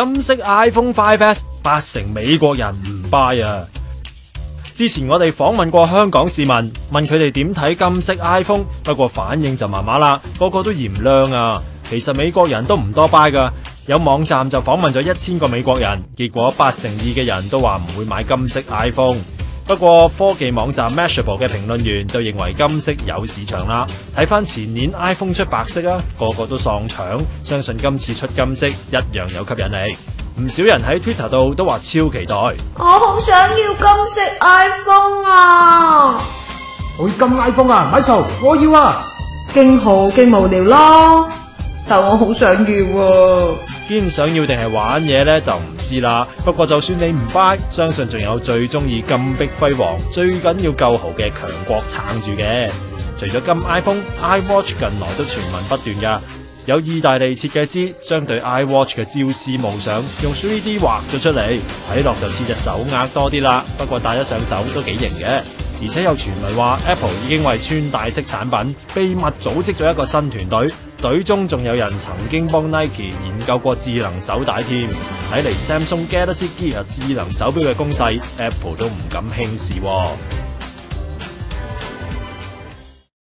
金色 iPhone 5S 80%美國人唔 buy 啊！之前我哋訪問過香港市民，問佢哋點睇金色 iPhone， 不過反應就麻麻啦，個個都嫌靚啊。其實美國人都唔多 buy 噶，有網站就訪問咗1000個美國人，結果82%嘅人都話唔會買金色 iPhone。不過科技網站 Mashable 嘅評論員就認為金色有市場啦。睇翻前年 iPhone 出白色啊，個個都喪搶，相信今次出金色一樣有吸引力。唔少人喺 Twitter 度都話超期待。我好想要金色 iPhone 啊！我要金 iPhone 啊，咪嘈，我要啊！勁好勁無聊咯，但我好想要喎。堅想要定係玩嘢呢，就唔知啦。不過就算你唔 buy， 相信仲有最中意金碧輝煌、最緊要夠豪嘅強國撐住嘅。除咗金 iPhone、iWatch 近來都傳聞不斷噶。有意大利設計師將對 iWatch 嘅朝思暮想用 3D 畫咗出嚟，睇落就似隻手鐲多啲啦。不過戴咗上手都幾型嘅。而且有傳聞話 Apple 已經為穿戴式產品秘密組織咗一個新團隊，隊中仲有人曾經幫 Nike 研究過智能手帶添。睇嚟 Samsung Galaxy Gear 智能手錶嘅攻勢 ，Apple 都唔敢輕視喎。